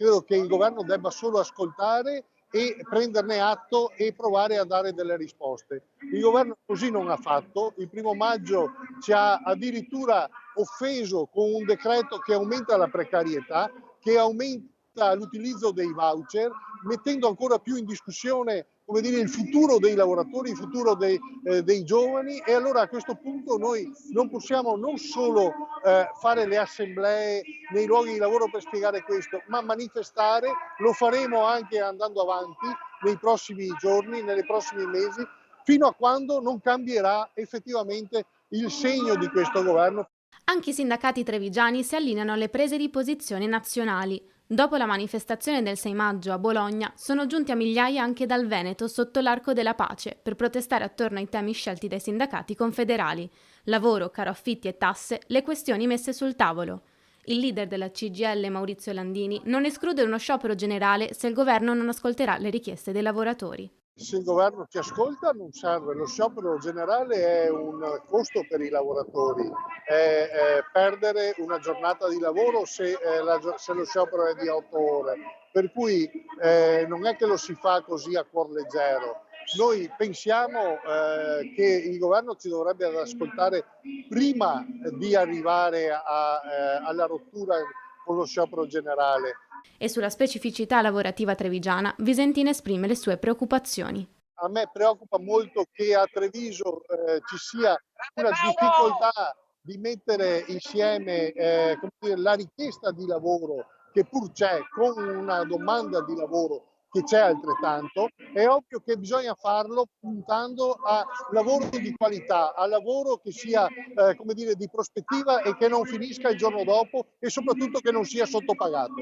credo che il governo debba solo ascoltare e prenderne atto e provare a dare delle risposte. Il governo così non ha fatto. Il 1° maggio ci ha addirittura offeso con un decreto che aumenta la precarietà, che aumenta l'utilizzo dei voucher, mettendo ancora più in discussione, come dire, il futuro dei lavoratori, il futuro dei giovani. E allora a questo punto noi non possiamo non solo fare le assemblee nei luoghi di lavoro per spiegare questo, ma manifestare. Lo faremo anche andando avanti nei prossimi giorni, nei prossimi mesi, fino a quando non cambierà effettivamente il segno di questo governo. Anche i sindacati trevigiani si allineano alle prese di posizione nazionali. Dopo la manifestazione del 6 maggio a Bologna, sono giunti a migliaia anche dal Veneto sotto l'Arco della Pace per protestare attorno ai temi scelti dai sindacati confederali: lavoro, caro affitti e tasse, le questioni messe sul tavolo. Il leader della CGIL, Maurizio Landini, non esclude uno sciopero generale se il governo non ascolterà le richieste dei lavoratori. Se il governo ci ascolta non serve, lo sciopero generale è un costo per i lavoratori, è perdere una giornata di lavoro se lo sciopero è di 8 ore, per cui non è che lo si fa così a cuor leggero. Noi pensiamo che il governo ci dovrebbe ascoltare prima di arrivare alla rottura con lo sciopero generale. E sulla specificità lavorativa trevigiana, Visentin esprime le sue preoccupazioni. A me preoccupa molto che a Treviso ci sia una difficoltà di mettere insieme come dire, la richiesta di lavoro che pur c'è con una domanda di lavoro che c'è altrettanto. È ovvio che bisogna farlo puntando a lavoro di qualità, a lavoro che sia come dire, di prospettiva e che non finisca il giorno dopo e soprattutto che non sia sottopagato.